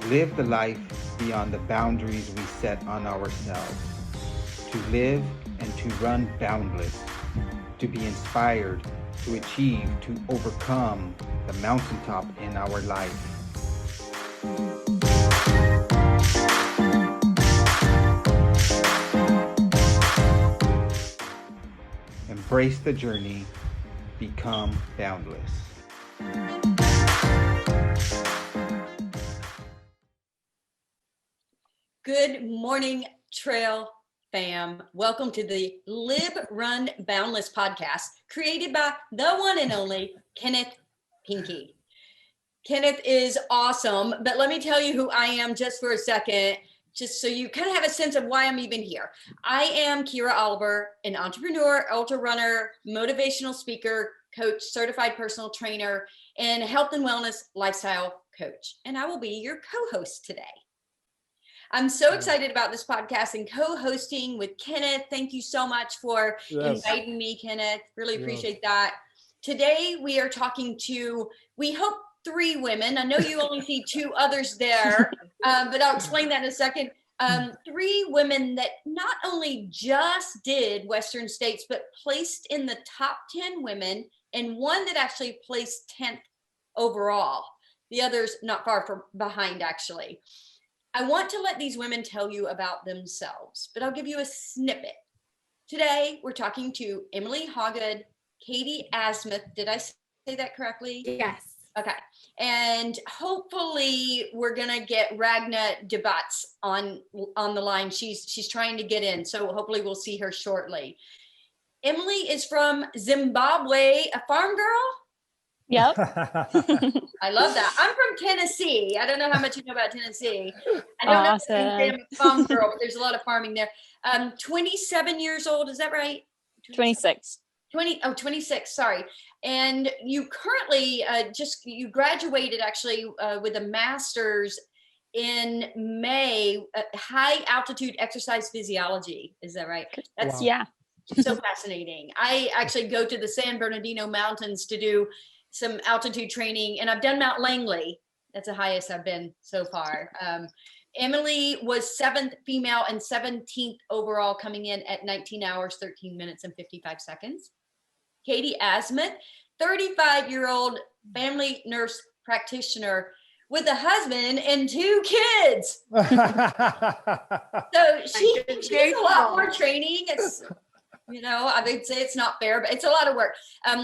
live the life beyond the boundaries we set on ourselves, to live and to run boundless, to be inspired, to achieve, to overcome the mountaintop in our life. Embrace the journey, become boundless. Good morning, Trail fam. Welcome to the Live, Run, Boundless podcast, created by the one and only Kenneth Pinckney. Kenneth is awesome, but let me tell you who I am just for a second, just so you kind of have a sense of why I'm even here. I am Kyra Oliver, an entrepreneur, ultra runner, motivational speaker, coach, certified personal trainer, and health and wellness lifestyle coach. And I will be your co-host today. I'm so excited about this podcast and co-hosting with Kenneth. Thank you so much for inviting me, Kenneth. Really appreciate that. Today, we are talking to, we hope, 3 women. I know you only see 2 others there, but I'll explain that in a second. 3 women that not only just did Western States, but placed in the top 10 women, and one that actually placed 10th overall. The others not far from behind, actually. I want to let these women tell you about themselves, but I'll give you a snippet. Today, we're talking to Emily Hawgood, Katie Asmuth. Did I say that correctly? Yes. Okay. And hopefully we're going to get Ragna debates on the line. She's trying to get in. So hopefully we'll see her shortly. Emily is from Zimbabwe, a farm girl. Yep. I love that. I'm from Tennessee. I don't know how much you know about Tennessee. I don't know if I'm a farm girl, but there's a lot of farming there. 27 years old. Is that right? 26. 26, sorry. And you currently you graduated actually with a master's in May, high altitude exercise physiology. Is that right? That's so fascinating. I actually go to the San Bernardino Mountains to do some altitude training, and I've done Mount Langley. That's the highest I've been so far. Emily was 7th female and 17th overall, coming in at 19 hours, 13 minutes, and 55 seconds. Katie Asmuth, 35-year-old family nurse practitioner with a husband and 2 kids. So she's a lot more training. It's, I would say it's not fair, but it's a lot of work.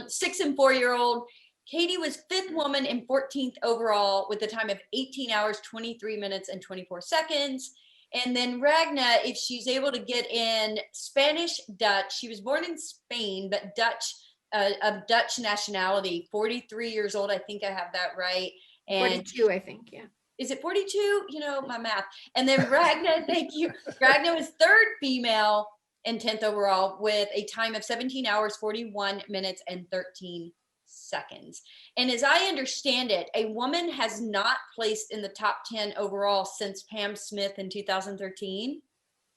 6 and 4-year-old. Katie was 5th woman and 14th overall with a time of 18 hours, 23 minutes, and 24 seconds. And then Ragna, if she's able to get in Spanish, Dutch, she was born in Spain, but Dutch, of Dutch nationality, 43 years old. I think I have that right. And 42, I think, yeah. Is it 42? My math. And then Ragna, thank you. Ragna was 3rd female and 10th overall with a time of 17 hours, 41 minutes, and 13 seconds. And as I understand it, a woman has not placed in the top 10 overall since Pam Smith in 2013.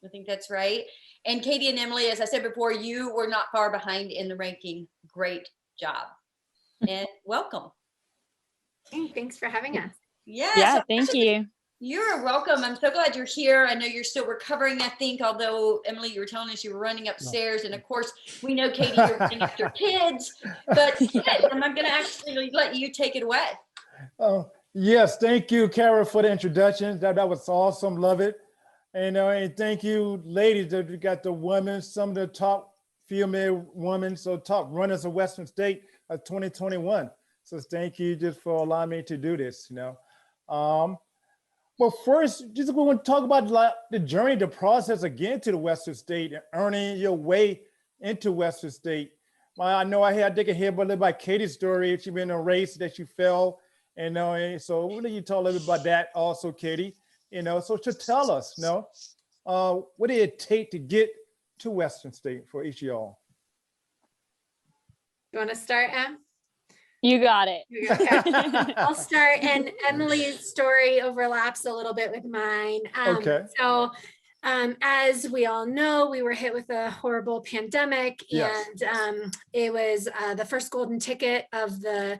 I think that's right. And Katie and Emily, as I said before, you were not far behind in the ranking. Great job. And welcome. Thanks for having us. Yeah, thank you. You're welcome. I'm so glad you're here. I know you're still recovering, I think, although, Emily, you were telling us you were running upstairs. And of course, we know, Katie, you're running after kids. But I'm going to actually let you take it away. Oh, yes. Thank you, Kyra, for the introduction. That was awesome. Love it. And thank you, ladies, that you got the women, some of the top female women, so top runners of Western State of 2021. So thank you just for allowing me to do this, Well, first, we want to talk about the journey, the process of getting to the Western State and earning your way into Western State. I know I think I hear a little about Katie's story. She been in a race that she fell, and so what do you tell a little bit about that also, Katie? So to tell us, what did it take to get to Western State for each of y'all? You want to start, Em? You got it. Okay. I'll start, and Emily's story overlaps a little bit with mine. Okay. So as we all know, we were hit with a horrible pandemic, yes. and it was the first golden ticket of the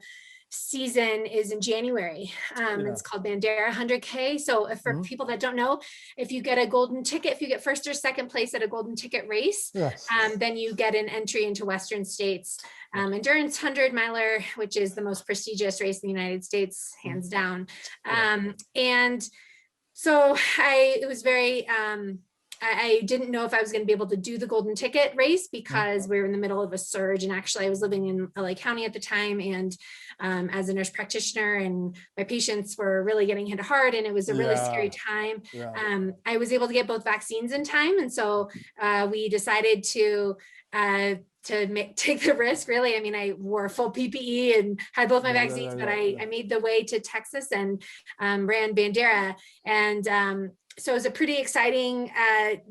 season is in January. It's called Bandera 100K. So if for people that don't know, if you get a golden ticket, if you get first or second place at a golden ticket race, then you get an entry into Western States endurance 100 miler, which is the most prestigious race in the United States, hands down. And so it was very, I didn't know if I was going to be able to do the golden ticket race because we were in the middle of a surge. And actually I was living in LA County at the time. And as a nurse practitioner, and my patients were really getting hit hard, and it was a really scary time. I was able to get both vaccines in time. And so we decided to take the risk, really. I mean, I wore full PPE and had both my vaccines, but I made the way to Texas and ran Bandera. And so it was a pretty exciting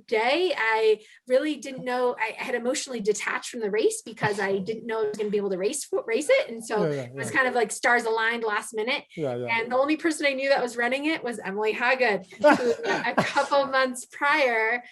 day. I really didn't know, I had emotionally detached from the race because I didn't know I was going to be able to race it. And so it was kind of like stars aligned last minute. And the only person I knew that was running it was Emily Hawgood, who a couple months prior,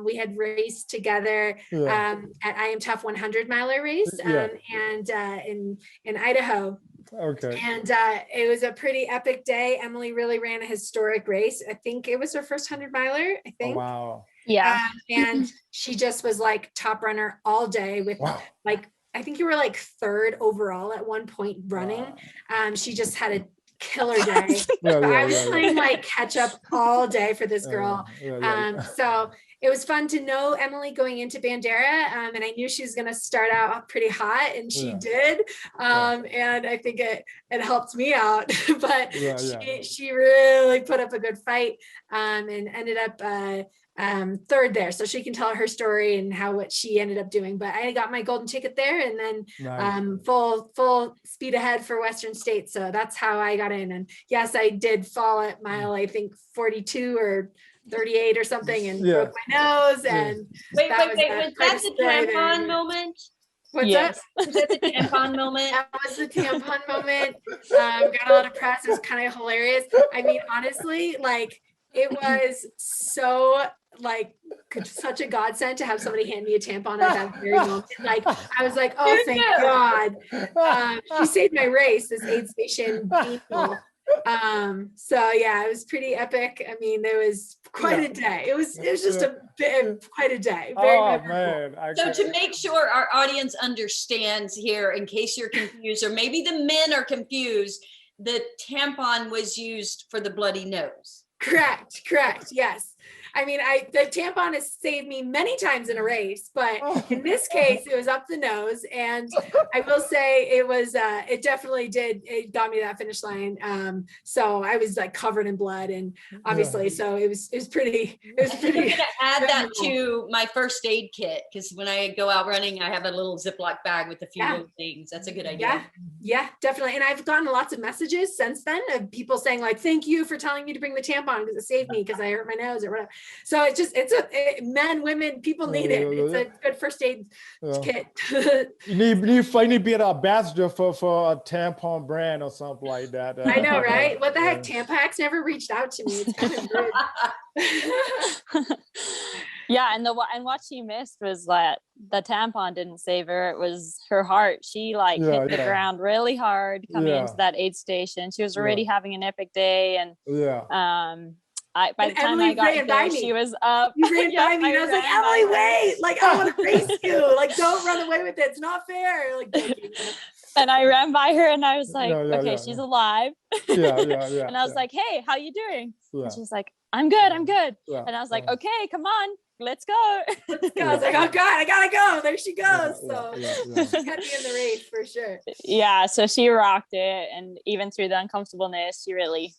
we had raced together at I Am Tough 100 miler race and in Idaho. Okay. And it was a pretty epic day. Emily really ran a historic race. I think it was her first 100 miler, I think. Oh, wow. Yeah. And she just was like top runner all day with like, I think you were like third overall at one point running. She just had a killer day. I was playing like catch up all day for this girl. So it was fun to know Emily going into Bandera, and I knew she was going to start out pretty hot, and she did. And I think it helped me out, but she really put up a good fight and ended up third there. So she can tell her story and what she ended up doing. But I got my golden ticket there, and then full speed ahead for Western States. So that's how I got in. And yes, I did fall at mile, I think 42 or 38 or something, and broke my nose. And wait, was that the tampon moment? What's that? Was that the tampon moment? That was the tampon moment. Got a lot of press. It was kind of hilarious. I mean, honestly, like it was so like such a godsend to have somebody hand me a tampon at that very moment. Like I was like, oh, thank God. She saved my race, this aid station people. So yeah, it was pretty epic. I mean, there was quite a day. It was just quite a day. Very memorable. So to make sure our audience understands here, in case you're confused, or maybe the men are confused, the tampon was used for the bloody nose. Correct. Yes. I mean, the tampon has saved me many times in a race, but in this case, it was up the nose. And I will say it was, it definitely did. It got me to that finish line. So I was like covered in blood, and obviously, so it was pretty. I'm going to add that to my first aid kit, because when I go out running, I have a little Ziploc bag with a few little things. That's a good idea. Yeah, definitely. And I've gotten lots of messages since then of people saying like, thank you for telling me to bring the tampon because it saved me because I hurt my nose or whatever. So men, women, people need it. It's a good first aid kit. You need to be an ambassador for a tampon brand or something like that. I know, right? What the heck? Tampax never reached out to me. It's kind of weird. Yeah, and what she missed was that the tampon didn't save her. It was her heart. She hit the ground really hard coming into that aid station. She was already having an epic day, and by the time I got there, she was up. You ran by me, and I was like, Emily, wait! Like, I want to race you. Like, don't run away with it. It's not fair. Like, and I ran by her, and I was like, okay, she's alive. And I was like, hey, how you doing? And she's like, I'm good. And I was like, okay, come on, let's go. I was like, oh God, I gotta go. There she goes. So she had me in the race for sure. Yeah, so she rocked it, and even through the uncomfortableness, she really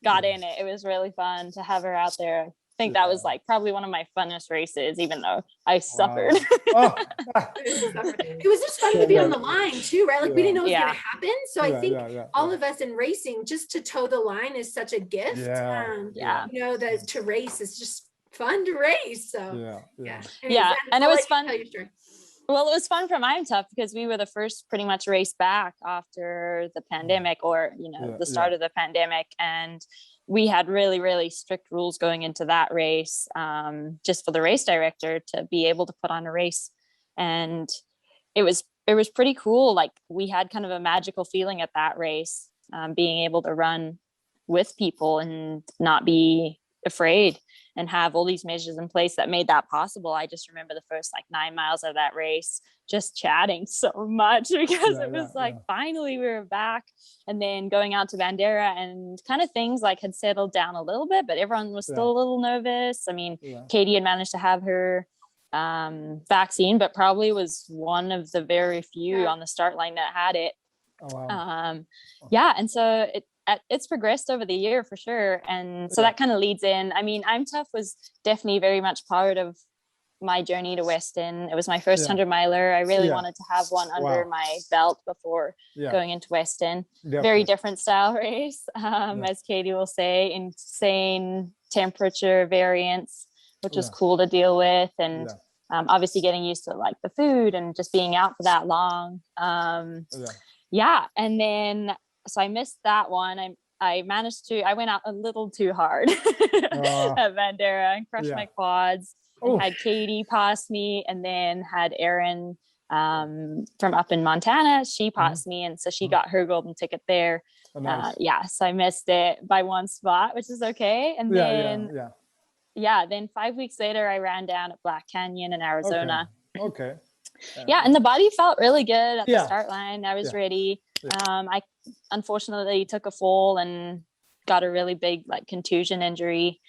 got in it. It was really fun to have her out there. I think that was like probably one of my funnest races, even though I suffered. It was just fun to be on the line too, right? Like we didn't know it was going to happen. So I think all of us in racing, just to toe the line is such a gift. You know, that to race is just fun to race. So and it was fun. Well, it was fun from I'm Tough because we were the first pretty much race back after the pandemic, or, you know, the start of the pandemic. And we had really, really strict rules going into that race, just for the race director to be able to put on a race. And it was it was pretty cool. Like we had kind of a magical feeling at that race, being able to run with people and not be afraid and have all these measures in place that made that possible. I just remember the first like 9 miles of that race just chatting so much because it was finally we were back, and then going out to Bandera and kind of things like had settled down a little bit, but everyone was still a little nervous. I mean, Katie had managed to have her vaccine, but probably was one of the very few on the start line that had it. And so it's progressed over the year for sure. And so that kind of leads in. I mean, I'm Tough was definitely very much part of my journey to Weston. It was my first 100 miler. I really wanted to have one under my belt before going into Weston. Very different style race, as Katie will say, insane temperature variance, which was cool to deal with. And obviously getting used to like the food and just being out for that long. And then, so I missed that one. I went out a little too hard at Bandera and crushed my quads. Had Katie pass me, and then had Erin from up in Montana. She passed me, and so she got her golden ticket there. So I missed it by one spot, which is okay. And then 5 weeks later, I ran down at Black Canyon in Arizona. And the body felt really good at the start line. I was ready. I unfortunately took a fall and got a really big like contusion injury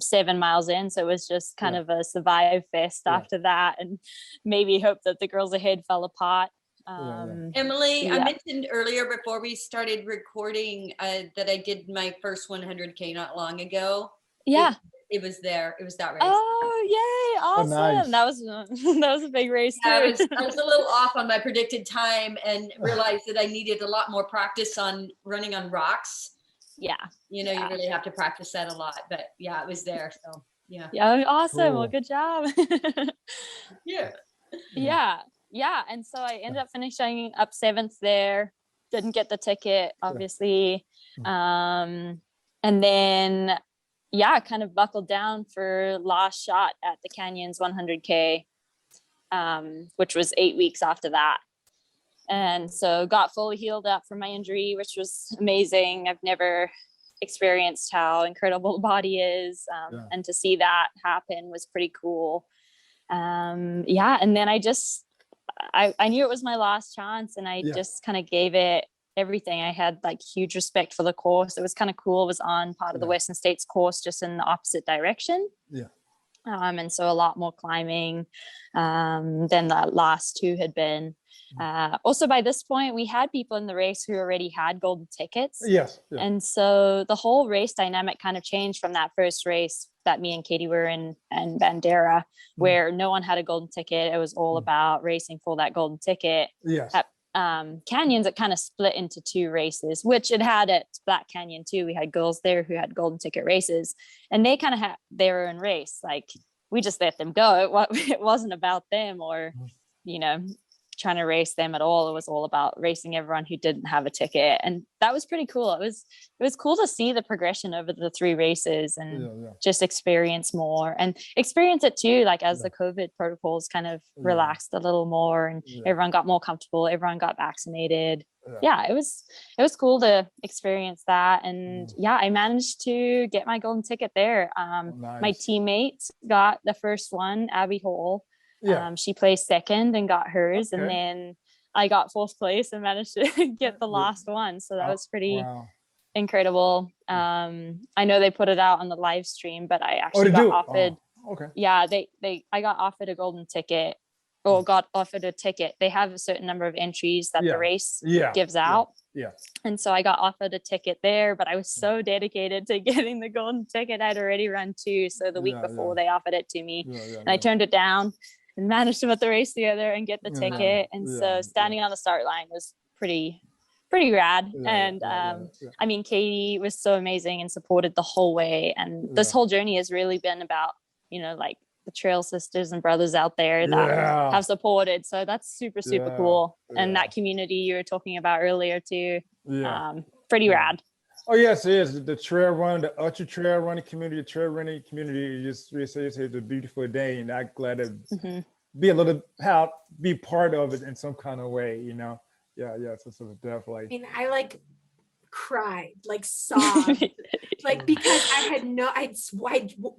7 miles in, so it was just kind of a survive fest after that, and maybe hope that the girls ahead fell apart. Emily, I mentioned earlier before we started recording that I did my first 100K not long ago. It was there. It was that race. Oh, yay. Awesome. That was a big race too. I was a little off on my predicted time and realized that I needed a lot more practice on running on rocks. You really have to practice that a lot, but it was there. So awesome. Cool. Well, good job. And so I ended up finishing up 7th there. Didn't get the ticket, obviously. And then kind of buckled down for last shot at the Canyons 100K, which was 8 weeks after that. And so got fully healed up from my injury, which was amazing. I've never experienced how incredible the body is. And to see that happen was pretty cool. And then I knew it was my last chance, and I just kind of gave it everything. I had like huge respect for the course. It was kind of cool. It was on part of the Western States course, just in the opposite direction. And so a lot more climbing than the last two had been. Also, by this point, we had people in the race who already had golden tickets. And so the whole race dynamic kind of changed from that first race that me and Katie were in and Bandera, where no one had a golden ticket. It was all about racing for that golden ticket. At Canyons, it kind of split into 2 races, which it had at Black Canyon too. We had girls there who had golden ticket races, and they kind of had their own race. Like, we just let them go. It wasn't about them or trying to race them at all. It was all about racing everyone who didn't have a ticket, and that was pretty cool. It was cool to see the progression over the 3 races and just experience more and experience it too, like as the COVID protocols kind of relaxed a little more, and everyone got more comfortable, everyone got vaccinated. It was cool to experience that. And I managed to get my golden ticket there. My teammates got the first one, Abby Hall. She placed second and got hers, and then I got 4th place and managed to get the last one. So that was pretty incredible. I know they put it out on the live stream, but I actually got offered. I got offered a golden ticket, or got offered a ticket. They have a certain number of entries that the race gives out. And so I got offered a ticket there, but I was so dedicated to getting the golden ticket. I'd already run 2. So the week before they offered it to me, and I turned it down and managed to put the race together and get the ticket. And so standing on the start line was pretty rad. I mean, Katie was so amazing and supported the whole way. And this whole journey has really been about, like the trail sisters and brothers out there that have supported. So that's super cool. And that community you were talking about earlier too, pretty rad. Oh yes, it is. The trail run, the ultra trail running community, the trail running community is just it's a beautiful day, and I'm glad that be part of it in some kind of way, you know? Yeah. So definitely. I mean, I like cried, like sobbed, like because I'd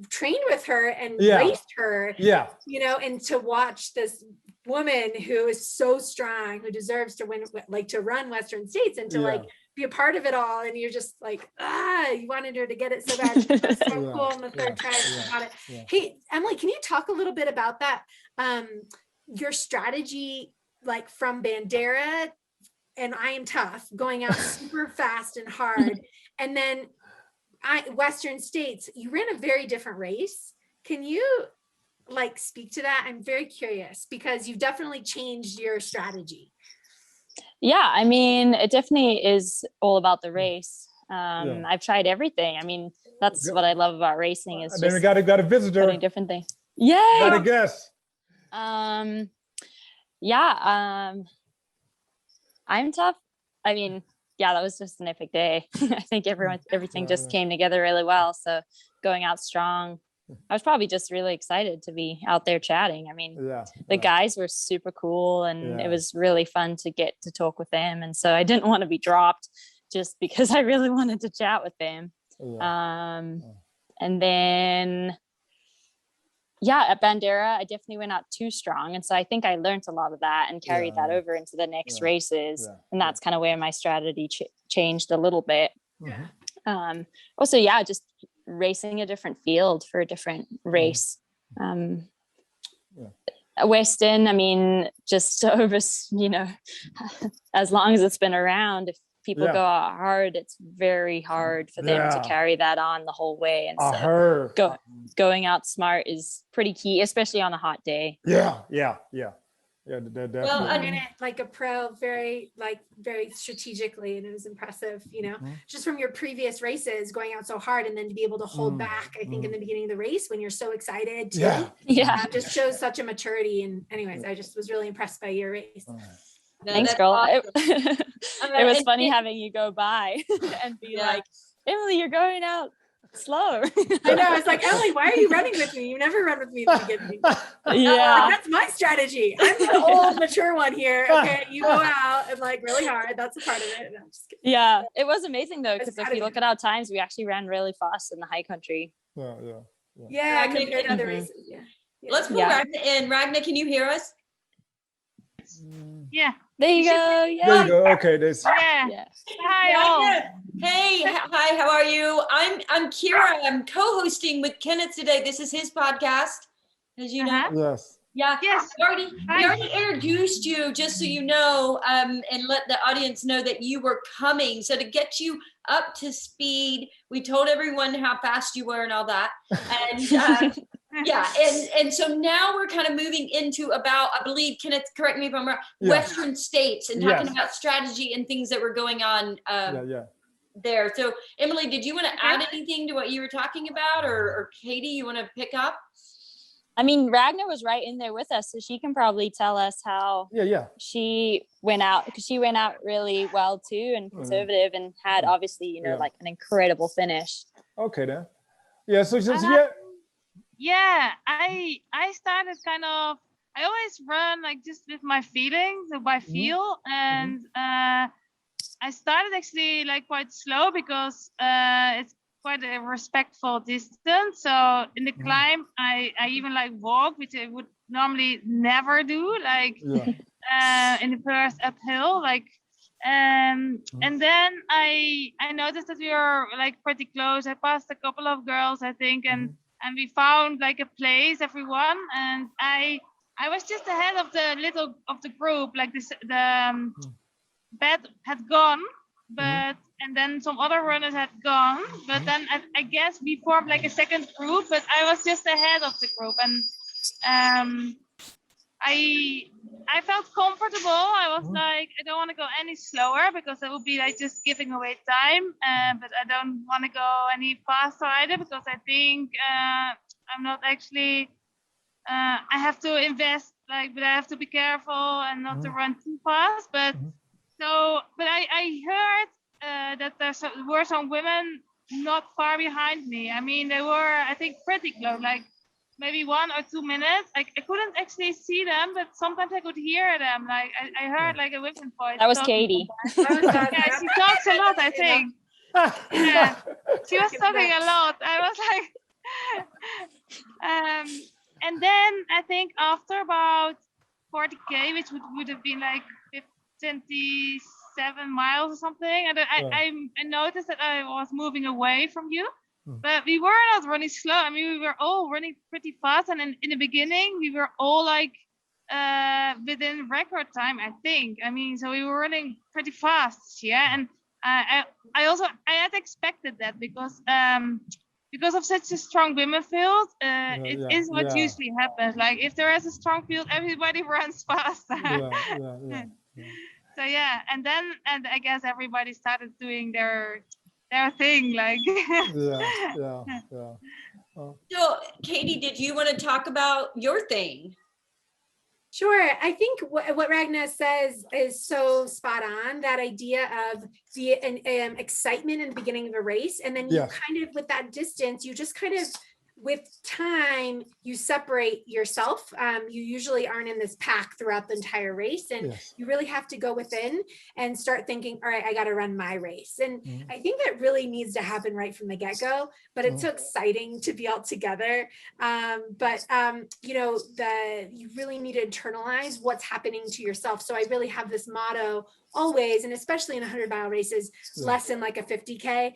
trained with her and raced her, you know, and to watch this woman who is so strong, who deserves to win, like to run Western States and to like be a part of it all. And you're just like, you wanted her to get it so bad. She was so cool on the third try. She got it. Hey, Emily, can you talk a little bit about that? Your strategy, like from Bandera and I Am Tough, going out super fast and hard. And then Western States, you ran a very different race. Can you like speak to that? I'm very curious because you've definitely changed your strategy. Yeah, I mean, it definitely is all about the race. I've tried everything. I mean, that's what I love about racing is then we got a visitor. Different things. Yeah. Got a guess. I'm Tough. I mean, that was just an epic day. I think everything just came together really well. So going out strong, I was probably just really excited to be out there chatting. I mean, the guys were super cool and it was really fun to get to talk with them. And so I didn't want to be dropped just because I really wanted to chat with them. And then, at Bandera, I definitely went out too strong. And so I think I learned a lot of that and carried that over into the next races. And that's kind of where my strategy changed a little bit. Also, just racing a different field for a different race. Western, I mean, just over, as long as it's been around, if people go out hard, it's very hard for them to carry that on the whole way. And so going out smart is pretty key, especially on a hot day. Well, I mean, like a pro, very strategically, and it was impressive, just from your previous races going out so hard and then to be able to hold back, I think in the beginning of the race when you're so excited too. Just shows such a maturity. And anyways, I just was really impressed by your race. Thanks, girl. Awesome. It was funny having you go by and be like, Emily, you're going out slow. I know. I was like, Emily, why are you running with me? You never run with me at the beginning. That's my strategy. I'm the old mature one here. Okay, you go out and like really hard. That's a part of it. No, I'm just kidding. It was amazing though, because if you look at our times, we actually ran really fast in the high country. Compared to other races. Let's pull Ragna in. Ragna, can you hear us? There you go. There you go. Okay, Hi all. Hey, hi, how are you? I'm Kyra. I'm co-hosting with Kenneth today. This is his podcast, as you know. Yes. We already introduced you, just so you know, and let the audience know that you were coming. So to get you up to speed, we told everyone how fast you were and all that. And and so now we're kind of moving into about, I believe, Kenneth, correct me if I'm wrong, Western States and talking about strategy and things that were going on there. So Emily, did you want to add anything to what you were talking about, or Katie, you want to pick up? I mean, Ragna was right in there with us, so she can probably tell us how she went out, because she went out really well too and conservative and had obviously, like an incredible finish. Okay then. So just I started I always run like just with my feelings, by feel, and I started actually like quite slow because it's quite a respectful distance. So in the climb, I even like walk, which I would normally never do, like in the first uphill, like. And then I noticed that we were like pretty close. I passed a couple of girls, I think, and we found like a place, everyone, and I was just ahead of the group, like the bed had gone, but and then some other runners had gone, but then I guess we formed like a second group, but I was just ahead of the group, and I felt comfortable. I was like, I don't want to go any slower because it would be like just giving away time. But I don't want to go any faster either because I think I'm not actually. I have to invest, but I have to be careful and not to run too fast. But I heard that there were some women not far behind me. I mean, they were, I think, pretty close, like maybe 1 or 2 minutes. I couldn't actually see them, but sometimes I could hear them. Like I heard like a women's voice. That was Katie. Yeah, she talks a lot, I think. Yeah, she was talking a lot. I was like, and then I think after about 40K, which would have been like 27 miles or something, and I noticed that I was moving away from you. But we were not running slow. I mean, we were all running pretty fast. And in the beginning, we were all like within record time, I think. I mean, so we were running pretty fast. Yeah. And I had expected that because of such a strong women field, it is what usually happens. Like if there is a strong field, everybody runs fast. So yeah, and I guess everybody started doing their thing, like. So Katie, did you want to talk about your thing? Sure. I think what Ragna says is so spot on, that idea of the excitement in the beginning of a race. And then you kind of, with that distance, you just kind of, with time, you separate yourself. You usually aren't in this pack throughout the entire race. And you really have to go within and start thinking, all right, I got to run my race. And I think that really needs to happen right from the get-go, but it's so exciting to be all together. You know, you really need to internalize what's happening to yourself. So I really have this motto always, and especially in 100-mile races, less than like a 50K.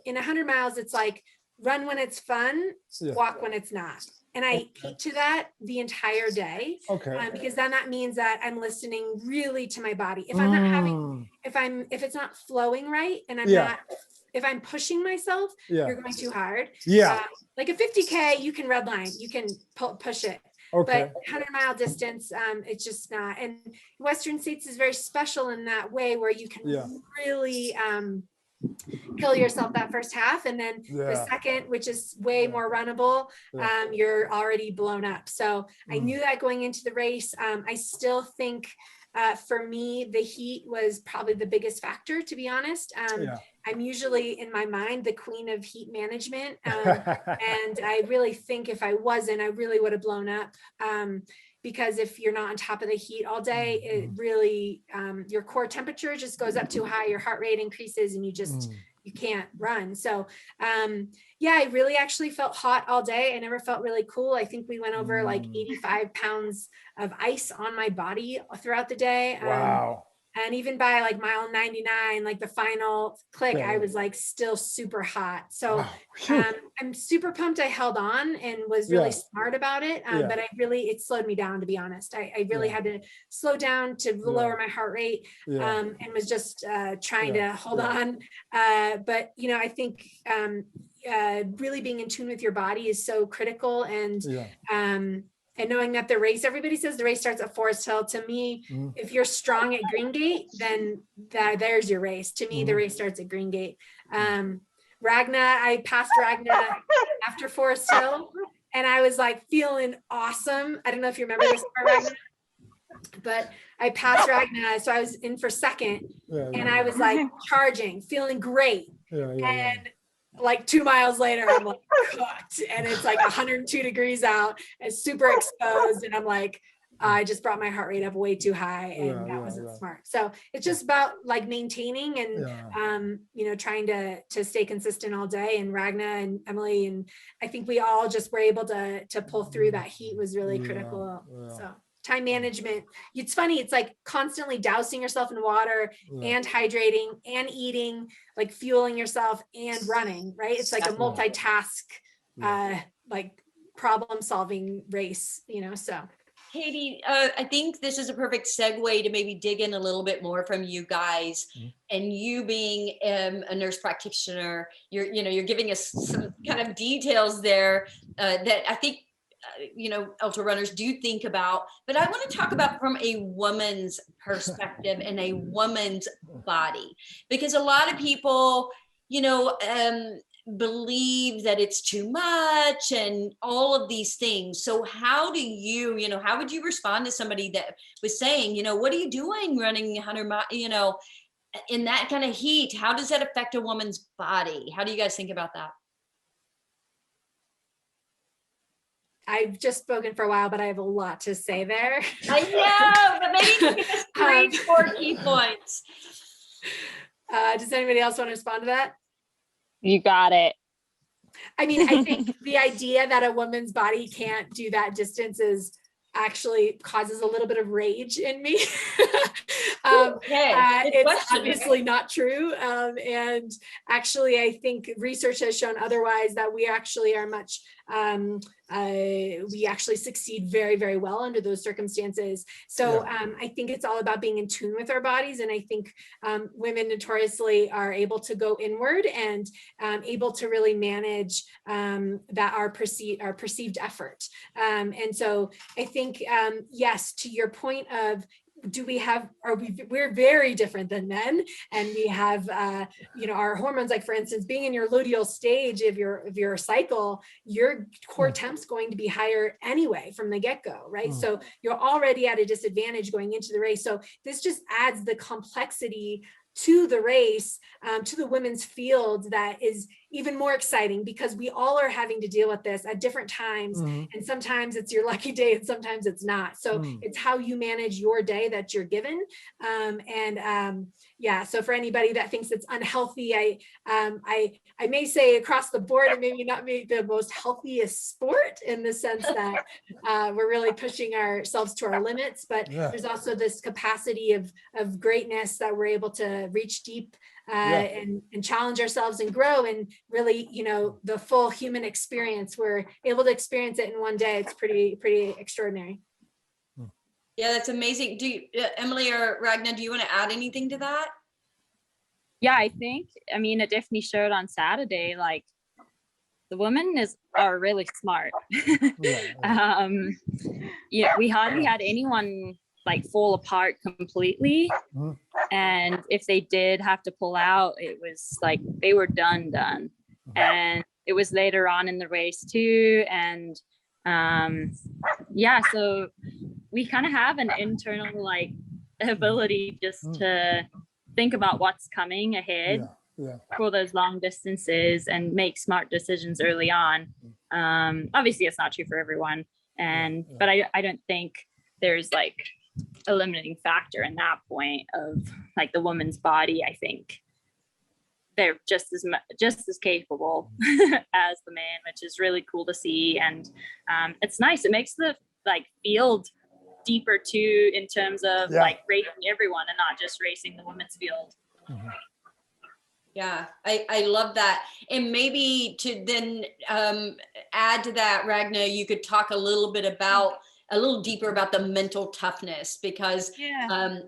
In 100 miles, it's like, run when it's fun, walk when it's not. And I keep to that the entire day. Because then that means that I'm listening really to my body. If I'm not having, if it's not flowing right, and I'm not, if I'm pushing myself, you're going too hard. Like a 50K, you can redline, you can push it. But 100-mile distance, it's just not. And Western States is very special in that way, where you can really kill yourself that first half, and then the second, which is way more runnable, you're already blown up. So I knew that going into the race. I still think for me, the heat was probably the biggest factor, to be honest. I'm usually, in my mind, the queen of heat management. And I really think if I wasn't, I really would have blown up. Because if you're not on top of the heat all day, it really, your core temperature just goes up too high, your heart rate increases, and you can't run. So I really actually felt hot all day. I never felt really cool. I think we went over like 85 pounds of ice on my body throughout the day. Wow. And even by like mile 99, like the final click, I was like still super hot. So I'm super pumped I held on and was really smart about it. But it slowed me down, to be honest. I really had to slow down to lower my heart rate, and was just trying to hold on. But, you know, I think really being in tune with your body is so critical. And knowing that everybody says the race starts at Forest Hill. To me, if you're strong at Green Gate, then there's your race. To me, the race starts at Green Gate. Ragna, I passed Ragna after Forest Hill, and I was like feeling awesome. I don't know if you remember this part, Ragna, but I passed Ragna, so I was in for second, and I was like charging, feeling great. And like 2 miles later, I'm like cooked, and it's like 102 degrees out, and super exposed, and I'm like, I just brought my heart rate up way too high, and that wasn't smart. So it's just about like maintaining and you know, trying to stay consistent all day. And Ragna and Emily, and I think we all just were able to pull through. That heat was really critical. So time management. It's funny, it's like constantly dousing yourself in water and hydrating and eating, like fueling yourself and running, right? It's like a multitask, like problem solving race, you know, so. Katie, I think this is a perfect segue to maybe dig in a little bit more from you guys. And you being a nurse practitioner, you're giving us some kind of details there that I think ultra runners do think about. But I want to talk about from a woman's perspective and a woman's body, because a lot of people, believe that it's too much and all of these things. So how do you, how would you respond to somebody that was saying, what are you doing running 100 miles, in that kind of heat? How does that affect a woman's body? How do you guys think about that? I've just spoken for a while, but I have a lot to say there. I know, but maybe give us 3 to 4 key points. Does anybody else want to respond to that? You got it. I mean, I think the idea that a woman's body can't do that distance is actually causes a little bit of rage in me. It's obviously not true. And actually, I think research has shown otherwise, that we actually are much, we actually succeed very, very well under those circumstances. So I think it's all about being in tune with our bodies. And I think women notoriously are able to go inward and able to really manage that our perceived effort. And so I think, yes, to your point of, we're very different than men, and we have our hormones, like for instance, being in your luteal stage of your cycle, your core temp's going to be higher anyway from the get-go, right? So you're already at a disadvantage going into the race. So this just adds the complexity to the race, to the women's field, that is even more exciting, because we all are having to deal with this at different times. And sometimes it's your lucky day and sometimes it's not. So it's how you manage your day that you're given. So for anybody that thinks it's unhealthy, I may say across the board, it may not be the most healthiest sport, in the sense that we're really pushing ourselves to our limits, but there's also this capacity of greatness that we're able to reach deep and challenge ourselves and grow, and really, the full human experience. We're able to experience it in one day. It's pretty extraordinary. Yeah, that's amazing. Emily or Ragna, do you want to add anything to that? Yeah, I mean, it definitely showed on Saturday, like the women are really smart. We hardly had anyone like fall apart completely. And if they did have to pull out, it was like they were done. And it was later on in the race too. And so we kind of have an internal like ability just to think about what's coming ahead for those long distances and make smart decisions early on. Obviously it's not true for everyone, but I don't think there's like a limiting factor in that point of like the woman's body. I think they're just as capable as the man, which is really cool to see. And it's nice. It makes the like field deeper too, in terms of like racing everyone and not just racing the women's field. Yeah, I love that. And maybe to then add to that, Ragna, you could talk a little deeper about the mental toughness, because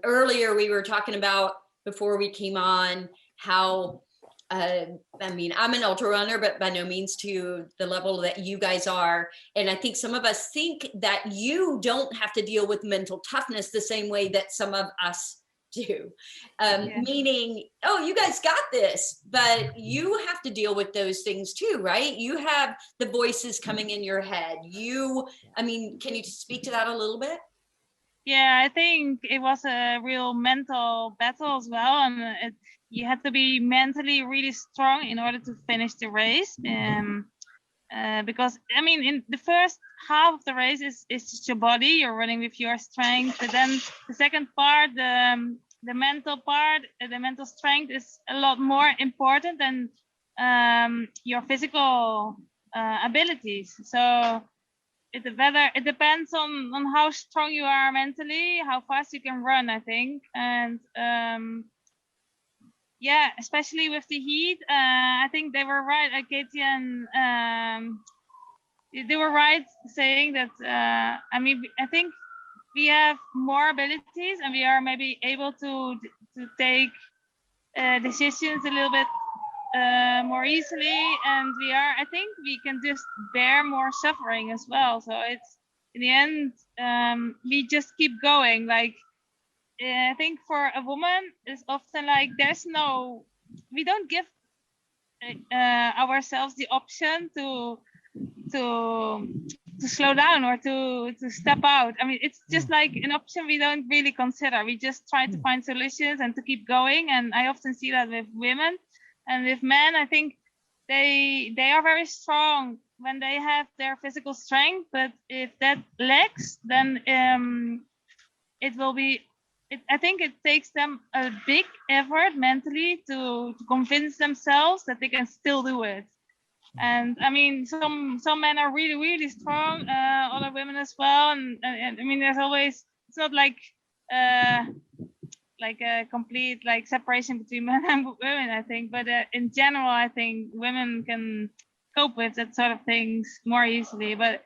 earlier we were talking about, before we came on, how I mean, I'm an ultra runner, but by no means to the level that you guys are. And I think some of us think that you don't have to deal with mental toughness the same way that some of us do. Meaning, oh, you guys got this, but you have to deal with those things too, right? You have the voices coming in your head. Can you speak to that a little bit? Yeah, I think it was a real mental battle as well. And you had to be mentally really strong in order to finish the race. Because, I mean, in the first half of the race is just your body, you're running with your strength. But then the second part, the mental part, the mental strength is a lot more important than your physical abilities. So it depends on how strong you are mentally, how fast you can run, I think. And especially with the heat, I think they were right, Katie and they were right saying that, I think we have more abilities and we are maybe able to take decisions a little bit more easily, and I think we can just bear more suffering as well. So it's, in the end, we just keep going. Like, I think for a woman, it's often like we don't give ourselves the option to slow down or to step out. I mean, it's just like an option we don't really consider. We just try to find solutions and to keep going. And I often see that with women. And with men, I think they are very strong when they have their physical strength, but if that lacks, then it will be. I think it takes them a big effort mentally to convince themselves that they can still do it. And I mean, some men are really, really strong, other women as well. And I mean, there's always, it's not like a complete like separation between men and women, I think. But in general, I think women can cope with that sort of things more easily. But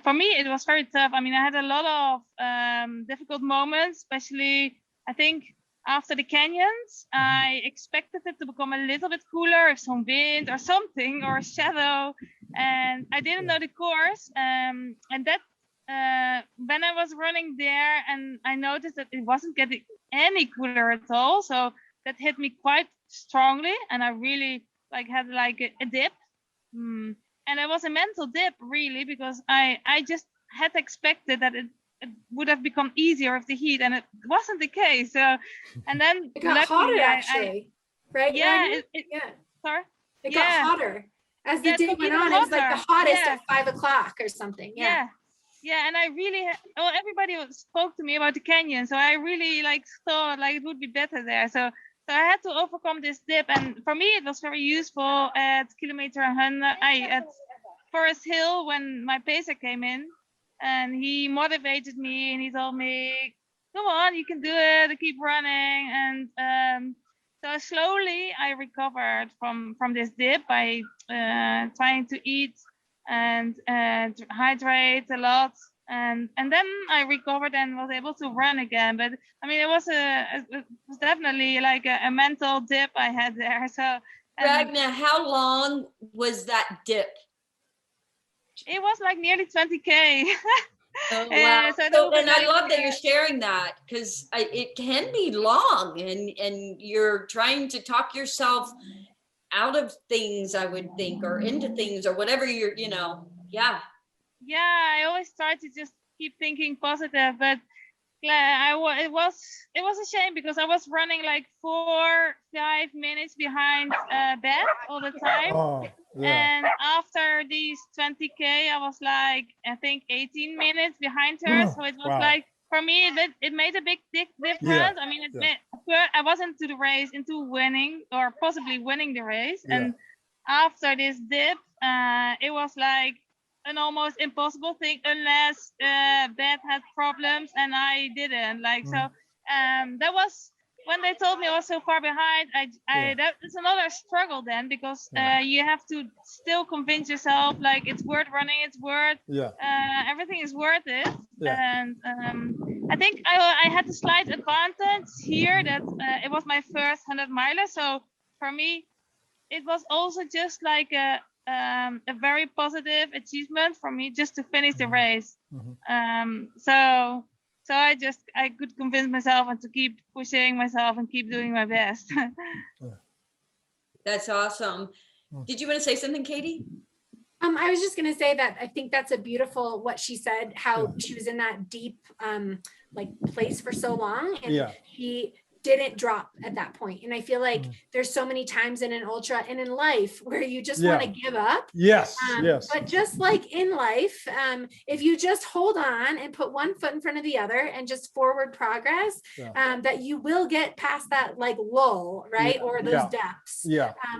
for me, it was very tough. I mean, I had a lot of difficult moments, especially I think after the canyons. I expected it to become a little bit cooler, if some wind or something, or a shadow, and I didn't know the course. And that when I was running there, and I noticed that it wasn't getting any cooler at all, so that hit me quite strongly, and I really had a dip. And it was a mental dip, really, because I just had expected that it would have become easier with the heat, and it wasn't the case. So, and then it got hotter, actually, right? Yeah, yeah. Sorry? It got hotter as the day went on. It was like the hottest at 5 o'clock or something. Yeah. Yeah, and I really, everybody spoke to me about the canyon, so I really thought it would be better there. So I had to overcome this dip, and for me it was very useful at kilometer 100 at Forest Hill when my pacer came in, and he motivated me and he told me, "Come on, you can do it. Keep running." And so slowly I recovered from this dip by trying to eat and hydrate a lot. And then I recovered and was able to run again. But I mean, it was definitely a mental dip I had there. So Ragna, how long was that dip? It was nearly 20K. Oh, wow. And I love that you're sharing that, because it can be long, and you're trying to talk yourself out of things, I would think, or into things, or whatever you're, yeah. Yeah, I always try to just keep thinking positive, but it was a shame because I was running 4-5 minutes behind Beth all the time. Oh, yeah. And after these 20K, I was I think 18 minutes behind her. So it was for me, it made a big difference. Yeah. I mean, I was into the race, into winning or possibly winning the race. Yeah. And after this dip, it was an almost impossible thing unless Beth had problems and I didn't. So that was when they told me I was so far behind. That's another struggle then, because you have to still convince yourself it's worth running, it's worth everything is worth it. And I think I had a slight advantage here that it was my first 100 miler. So for me, it was also just a very positive achievement for me just to finish the race. So I could convince myself and to keep pushing myself and keep doing my best. That's awesome. Did you want to say something, Katie? I was just going to say that I think that's a beautiful, what she said, how she was in that deep place for so long, and she didn't drop at that point. And I feel like there's so many times in an ultra and in life where you just want to give up. Yes. But just like in life, if you just hold on and put one foot in front of the other and just forward progress, that you will get past that lull, right? Or those depths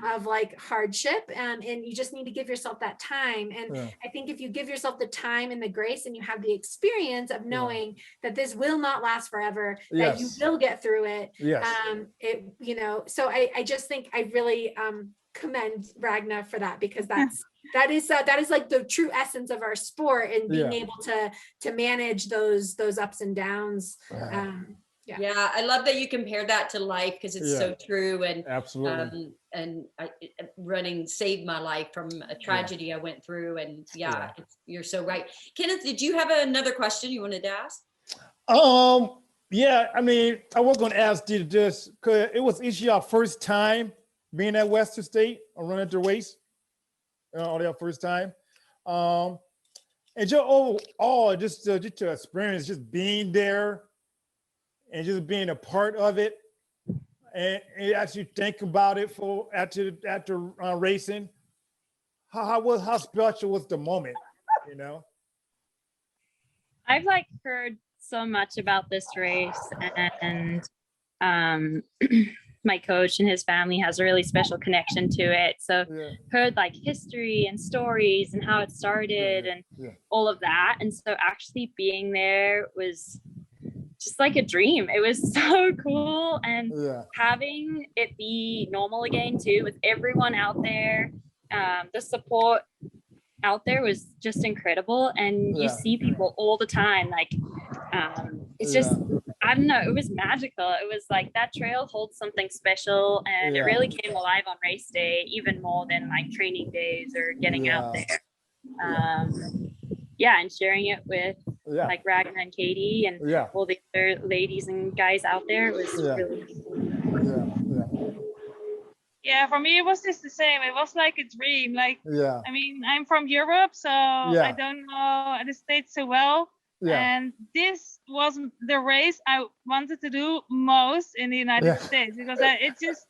of hardship. And you just need to give yourself that time. And I think if you give yourself the time and the grace, and you have the experience of knowing that this will not last forever, that you will get through it. So I just think I really commend Ragna for that, because that is the true essence of our sport, and being able to manage those ups and downs. Yeah, I love that you compare that to life, because it's so true. And absolutely. Running saved my life from a tragedy I went through. And you're so right. Kenneth, did you have another question you wanted to ask? Yeah, I mean, I was going to ask you this, because it was your first time being at Western State or running the race, all your first time. And just overall, just to experience, just being there and just being a part of it, and actually think about it after racing. how special was the moment, you know? I've like heard so much about this race, and my coach and his family has a really special connection to it. So heard like history and stories and how it started and all of that. And so actually being there was just like a dream. It was so cool, and having it be normal again too, with everyone out there. The support out there was just incredible, and you see people all the time. Like it's just, I don't know, it was magical. It was like that trail holds something special, and it really came alive on race day, even more than like training days or getting out there. And sharing it with like Ragna and Katie and all the other ladies and guys out there, it was really cool. Yeah, for me it was just the same. It was like a dream. Like, I mean, I'm from Europe, so I don't know the States so well. And this was the race I wanted to do most in the United States, because it's just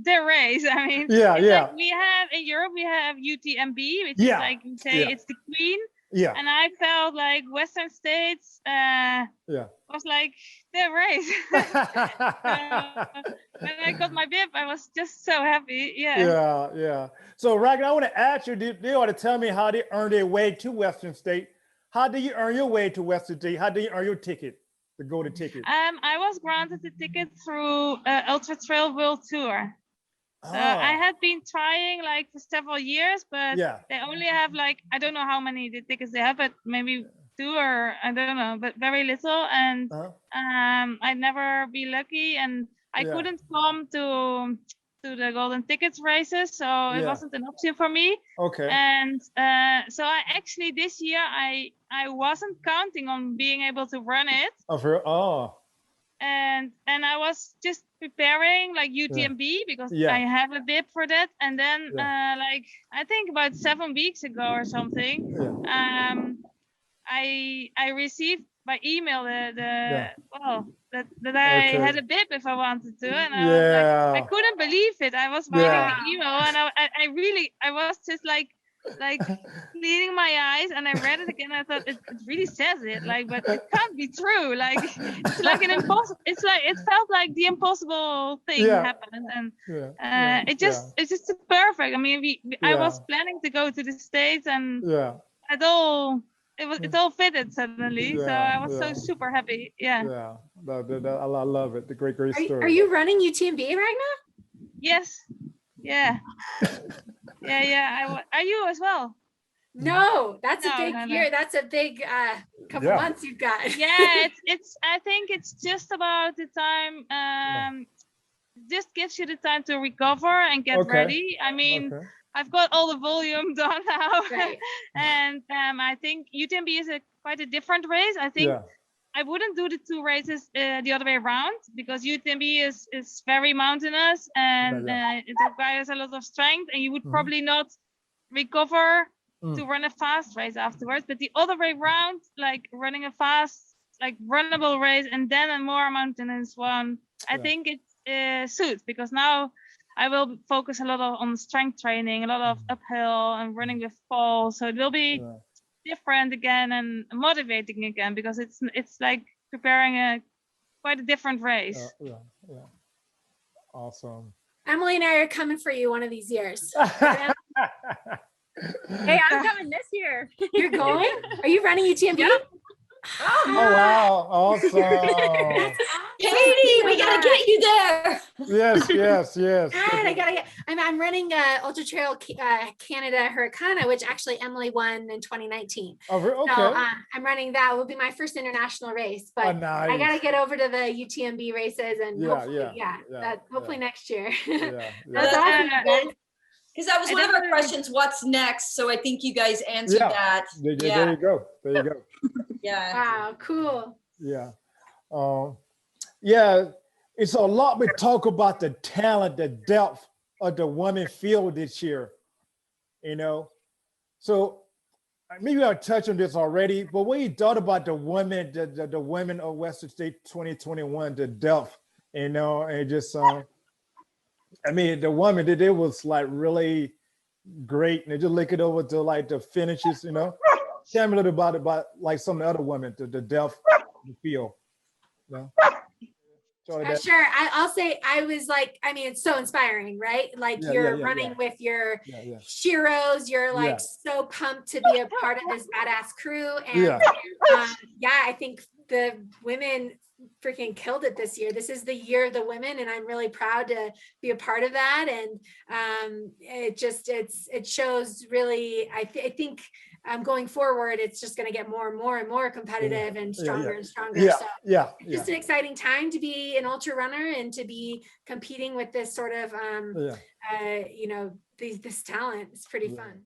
the race. I mean, like we have in Europe, we have UTMB, which is like you say it's the queen. And I felt like Western States was like the race. When I got my bib, I was just so happy. So Ragna, I want to ask you, they ought to tell me how they earned their way to Western State. How do you earn your way to Western State? How do you earn your ticket, the golden ticket? I was granted the ticket through Ultra Trail World Tour. I had been trying like for several years, but they only have like, I don't know how many the tickets they have, but maybe 2 or I don't know, but very little. And I'd never be lucky, and I couldn't come to the golden tickets races, so it wasn't an option for me. And so I actually this year I wasn't counting on being able to run it. And I was just preparing like UTMB because I have a bib for that. And then like I think about 7 weeks ago or something, I received by email that I had a bib if I wanted to, and I was like, I couldn't believe it. I was reading the email, and I was just like cleaning my eyes, and I read it again. I thought it really says it, like, but it can't be true. Like it's like an impossible. It's like it felt like the impossible thing happened, and it's just perfect. I mean, I was planning to go to the States, and it all fitted suddenly. So I was so super happy. I love it. The great story. Are you running UTMB, Ragna? Yes. Yeah. Are you as well? No, that's a big year. That's a big couple months you've got. Yeah, it's. I think it's just about the time. Just gives you the time to recover and get ready. I mean, I've got all the volume done now, and I think UTMB is quite a different race. I think I wouldn't do the 2 races the other way around, because UTMB is very mountainous, and it requires a lot of strength, and you would probably not recover to run a fast race afterwards. But the other way around, like running a fast, like runnable race and then a more mountainous one, I think it suits, because now I will focus a lot on strength training, a lot of uphill and running with falls. So it will be different again and motivating again, because it's like preparing quite a different race. Awesome. Emily and I are coming for you one of these years. Hey, I'm coming this year. You're going? Are you running UTMB? Yeah. Oh wow, awesome. Katie, we gotta get you there. Yes. God, I'm running Ultra Trail Canada Hurricane, which actually Emily won in 2019. Okay. So I'm running that. It will be my first international race, but nice. I gotta get over to the UTMB races, and hopefully next year. That's awesome. Because that was one of our questions, what's next? So I think you guys answered that. There you go. Yeah. Wow, cool. Yeah. It's a lot we talk about the talent, the depth of the women field this year, you know. So maybe I'll touch on this already, but what you thought about the women, the women of Western State 2021, the depth, you know, and just I mean, the women, it was like really great. And they just look it over to like the finishes, you know. Tell me a little about like some of the other women, the depth, the feel. You know? Sure. I'll say I was like, I mean, it's so inspiring, right? Like you're running with your sheroes. You're like so pumped to be a part of this badass crew. And I think the women freaking killed it this year. This is the year of the women, and I'm really proud to be a part of that. And it shows really, I think going forward, it's just going to get more and more and more competitive and stronger and stronger. So it's just an exciting time to be an ultra runner and to be competing with this sort of, this talent. It's pretty fun.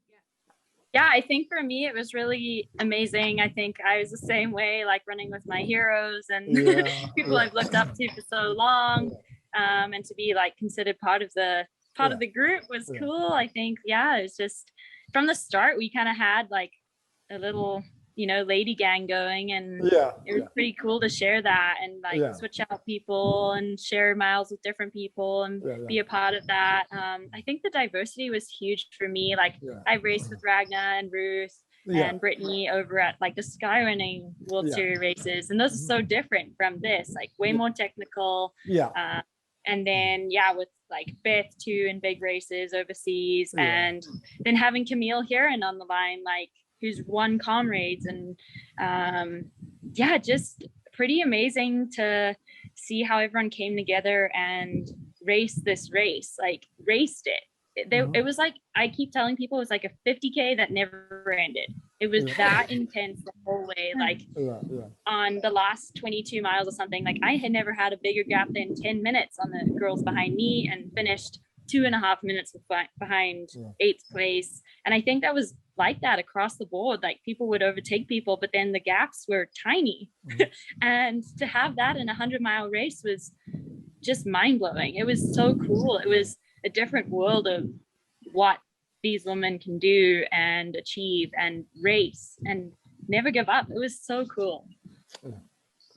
Yeah, I think for me, it was really amazing. I think I was the same way, like running with my heroes and people I've looked up to for so long. And to be like considered part of the group was cool. I think, it was just from the start, we kind of had like a little, lady gang going, and it was pretty cool to share that and like switch out people and share miles with different people and be a part of that. I think the diversity was huge for me. Like I raced with Ragna and Ruth and Brittany over at like the Skyrunning World Series races, and those are so different from this, like way more technical. And then with like Beth too in big races overseas, and then having Camille Heron on the line, like who's won comrades, and just pretty amazing to see how everyone came together and raced this race, like raced it. It was like, I keep telling people, it was like a 50K that never ended. It was that intense the whole way. Like on the last 22 miles or something, like I had never had a bigger gap than 10 minutes on the girls behind me, and finished 2.5 minutes behind 8th place. And I think that was like that across the board. Like people would overtake people, but then the gaps were tiny. And to have that in a 100-mile race was just mind-blowing. It was so cool. It was a different world of what these women can do and achieve and race and never give up. It was so cool.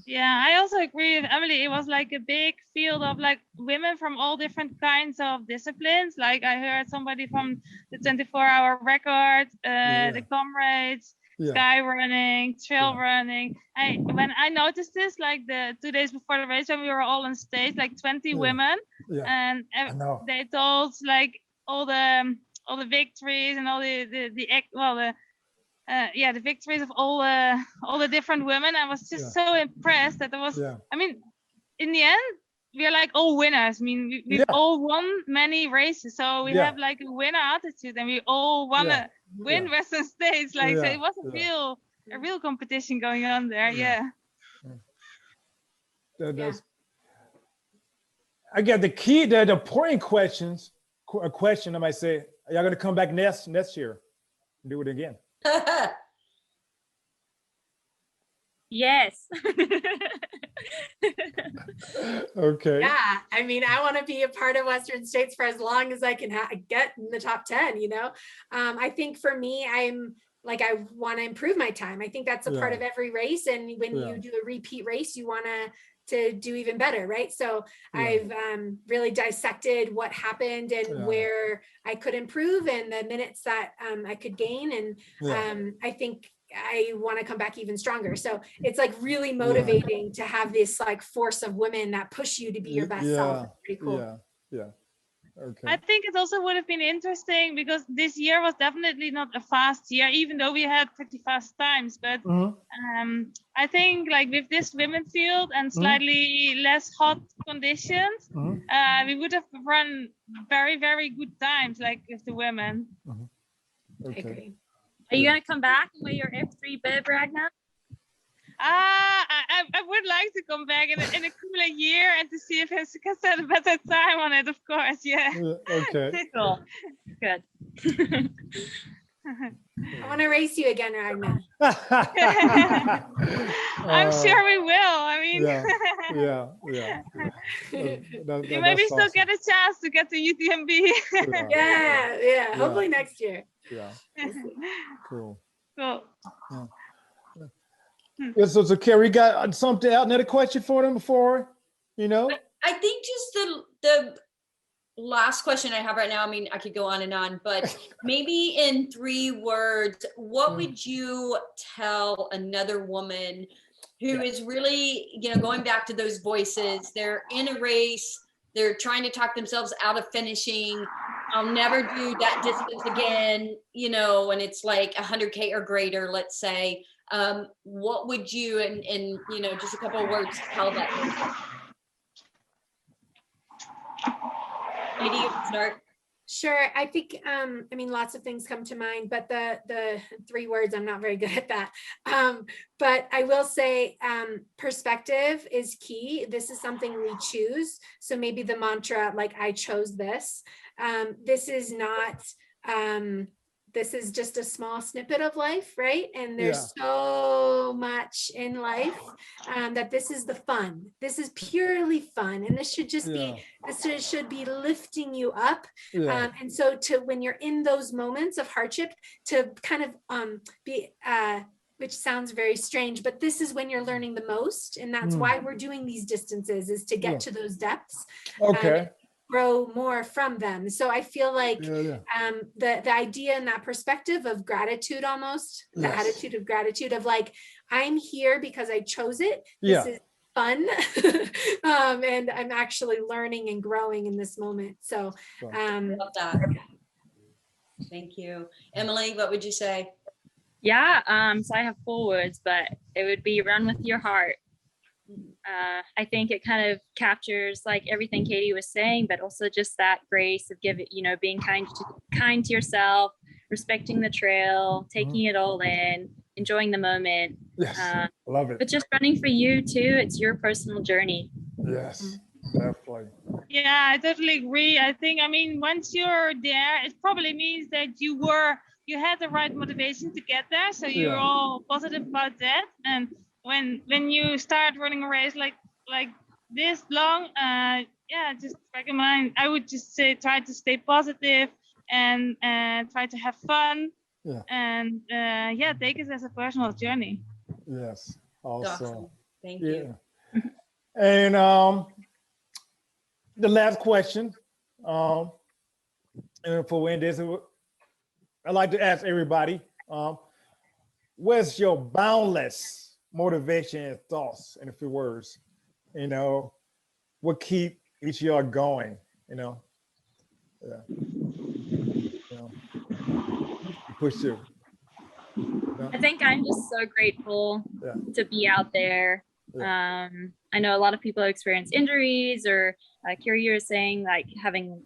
Yeah, I also agree with Emily. It was like a big field of like women from all different kinds of disciplines. Like I heard somebody from the 24-hour record, the comrades, sky running, trail running. When I noticed this, like the 2 days before the race, when we were all on stage, like 20 women, and they told like all the victories and all the victories of all the different women. I was just so impressed that there was. I mean, in the end, we are like all winners. I mean, we've all won many races, so we have like a winner attitude, and we all want to win Western States. Like, so it was a real competition going on there. I got the key. The important question I might say, are y'all gonna come back next year and do it again? Yes. Okay. Yeah, I mean, I want to be a part of Western States for as long as I can get in the top 10, I think for me, I'm like, I want to improve my time. I think that's a part of every race. And when you do a repeat race, you want to do even better, right? So I've really dissected what happened and where I could improve and the minutes that I could gain. And I think I want to come back even stronger. So it's like really motivating to have this like force of women that push you to be your best self. It's pretty cool. Okay. I think it also would have been interesting because this year was definitely not a fast year, even though we had pretty fast times. But I think like with this women field and slightly less hot conditions, we would have run very, very good times like with the women. I agree. Are you gonna come back and wear your F3 bib, Ragna? I would like to come back in a cooler year and to see if he can set a better time on it, of course. Okay. Cool. Good. I want to race you again, Ragna. I'm sure we will. I mean, you maybe still get a chance to get to UTMB. Hopefully next year. Cool. So Kyra, you got something out, another question for them before, I think just the last question I have right now, I mean, I could go on and on, but maybe in 3 words, what would you tell another woman who is really, going back to those voices? They're in a race, they're trying to talk themselves out of finishing. I'll never do that distance again, and it's like 100K or greater, let's say. What would you, in just a couple of words, tell that person? Katie, you can start. Sure. I think, lots of things come to mind, but the 3 words, I'm not very good at that. But I will say perspective is key. This is something we choose. So maybe the mantra, like, I chose this. This is not, this is just a small snippet of life, right? And there's so much in life that this is the fun. This is purely fun. And this should just be, this should be lifting you up. And so when you're in those moments of hardship, to kind of be, which sounds very strange, but this is when you're learning the most. And that's why we're doing these distances, is to get to those depths. Okay. Grow more from them. So I feel like the idea and that perspective of gratitude, almost the attitude of gratitude, of like, I'm here because I chose it. This is fun. And I'm actually learning and growing in this moment. So love that. Thank you. Emily, what would you say? Yeah, so I have 4 words, but it would be run with your heart. I think it kind of captures like everything Katie was saying, but also just that grace of being kind to yourself, respecting the trail, taking it all in, enjoying the moment. Yes, love it. But just running for you too. It's your personal journey. Yes, definitely. Yeah, I totally agree. I think, once you're there, it probably means that you had the right motivation to get there. So you're all positive about that. And when you start running a race like this long, just recommend, I would just say, try to stay positive and try to have fun. And take it as a personal journey. Yes, awesome. Thank you. And the last question, and for when this, I'd like to ask everybody, where's your boundless motivation and thoughts, in a few words? What keep each of y'all going? Push through. I think I'm just so grateful to be out there. I know a lot of people experience injuries, or Kyra was saying, like, having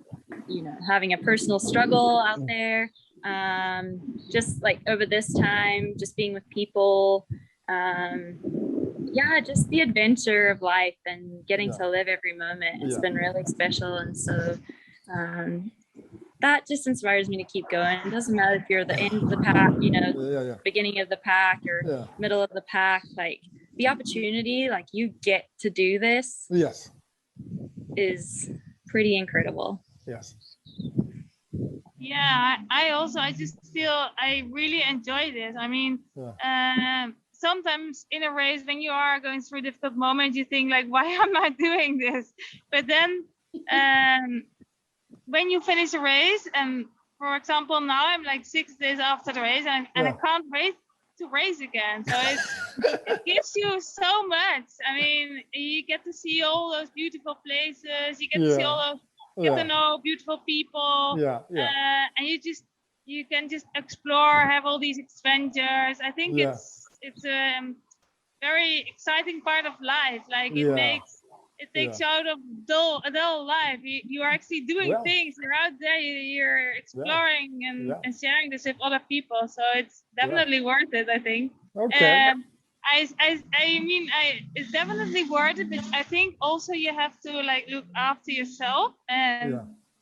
a personal struggle out there. Just like over this time, just being with people, just the adventure of life and getting to live every moment. It's been really special. And so that just inspires me to keep going. It doesn't matter if you're the end of the pack, beginning of the pack or middle of the pack, like the opportunity, like you get to do this is pretty incredible. Yeah, I just feel I really enjoy this. Sometimes in a race, when you are going through difficult moments, you think like, why am I doing this? But then when you finish a race, and for example, now I'm like 6 days after the race, and I can't wait to race again. So it gives you so much. You get to see all those beautiful places. You get to see all those, get to know beautiful people. And you can just explore, have all these adventures. I think it's a very exciting part of life. Like it takes you out of a dull life. You are actually doing things. You're out there. You're exploring and sharing this with other people. So it's definitely worth it, I think. Okay. It's definitely worth it. But I think also you have to like look after yourself and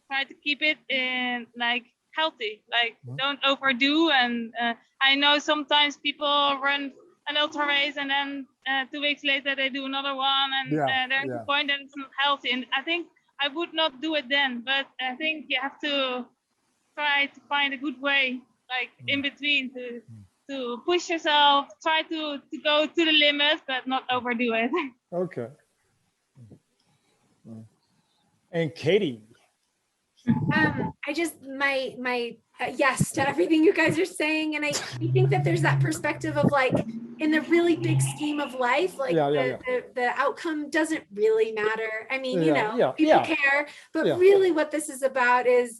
try to keep it in like healthy. Like don't overdo. And I know sometimes people run an ultra race and then 2 weeks later they do another one, and there's a point that it's not healthy. And I think I would not do it then, but I think you have to try to find a good way, like in between, to push yourself, try to go to the limit, but not overdo it. Okay. And Katie, I just, my yes to everything you guys are saying. And I think that there's that perspective of like, in the really big scheme of life, like the outcome doesn't really matter. I mean, people care, but really what this is about is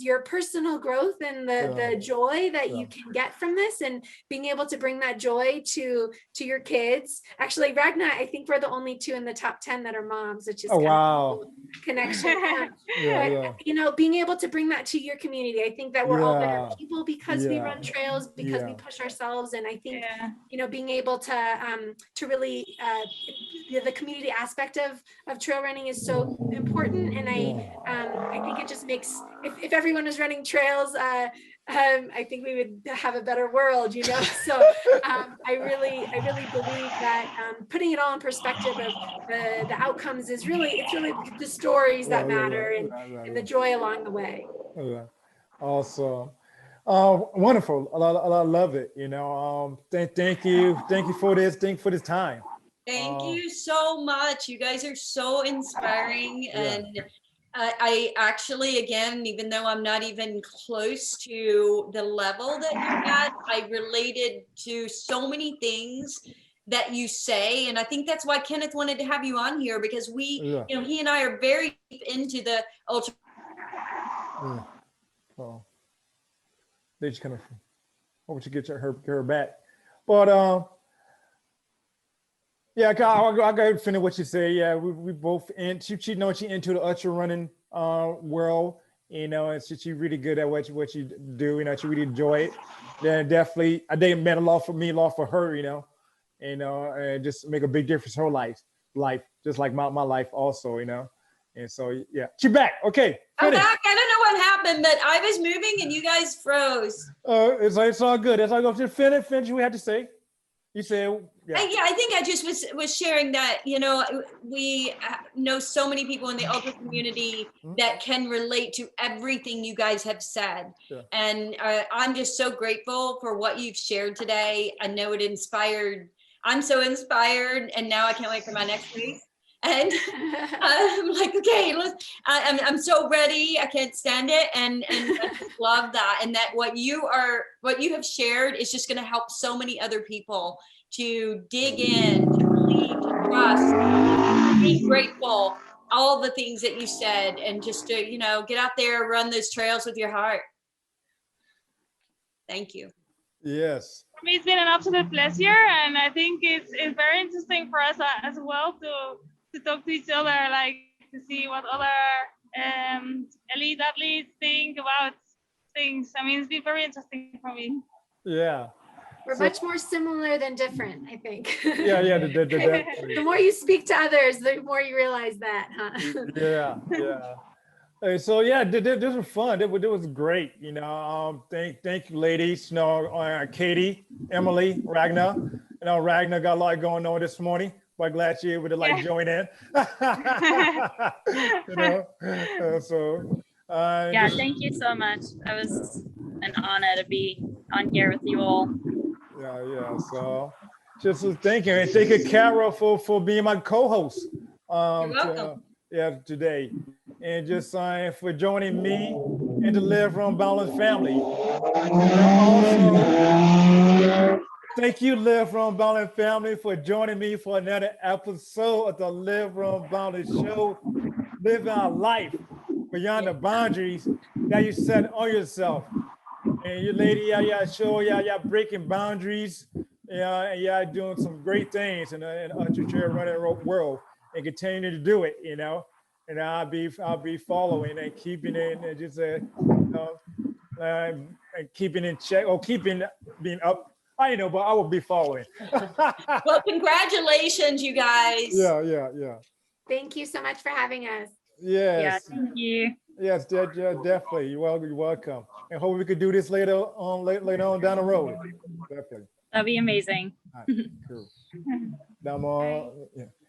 your personal growth and the joy that you can get from this, and being able to bring that joy to your kids. Actually, Ragna, I think we're the only 2 in the top 10 that are moms, which is kind of a cool connection. But, being able to bring that to your community, I think that we're all better people because we run trails, because we push ourselves. And I think, being able to really, the community aspect of trail running is so important. And I think it just makes, if everyone was running trails, I think we would have a better world, So I really believe that putting it all in perspective of the outcomes is it's really the stories that matter and the joy along the way. Awesome. Wonderful. I love it. Thank you for this. Thank you for this time. Thank you so much. You guys are so inspiring. And I actually, again, even though I'm not even close to the level that you're at, I related to so many things that you say. And I think that's why Kenneth wanted to have you on here, because he and I are very deep into the ultra. Oh, they just kind of hope she gets her back. But I'll go finish what you say. Yeah, we both she knows she into the ultra running world, and she really good at what you do. She really enjoy it. Then definitely, I think it meant a lot for me, a lot for her. And just make a big difference in her life, just like my life also. And so she's back. Okay, I'm back. I don't know what happened, but I was moving and you guys froze. It's all good. It's all good. Just finish what we had to say. You said, I think I just was sharing that, we know so many people in the ultra community that can relate to everything you guys have said. And I'm just so grateful for what you've shared today. I know it inspired. I'm so inspired, and now I can't wait for my next race. And I'm like, okay, I'm so ready. I can't stand it. And I just love that. And that what you have shared is just going to help so many other people to dig in, to believe, to trust, to be grateful, all the things that you said, and just to, get out there, run those trails with your heart. Thank you. Yes. For me, it's been an absolute pleasure. And I think it's very interesting for us as well to talk to each other, like to see what other elite athletes think about things. I mean, it's been very interesting for me. Yeah. We're much more similar than different, I think. The more you speak to others, the more you realize that, huh? So this was fun. It was great. Thank you, ladies. Katie, Emily, Ragna. Ragna got a lot going on this morning. But glad you're able to join in. Thank you so much. It was an honor to be on here with you all. So just thank you, and thank you, Kyra, for being my co-host. You're welcome. Today, and just for joining me and the Live Run Balance family. Also, thank you, Live Run Balance family, for joining me for another episode of the Live Run Balance show. Living our life beyond the boundaries that you set on yourself. And you lady, y'all breaking boundaries, and y'all doing some great things in the ultra trail running world, and continue to do it, And I'll be following and keeping it, and just and keeping in check or being up. I know, but I will be following. Well, congratulations, you guys. Yeah. Thank you so much for having us. Yes. Yeah, thank you. Yes, definitely. You're welcome. And hope we could do this later on down the road. Definitely. That'd be amazing. All right, cool.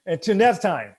Until next time.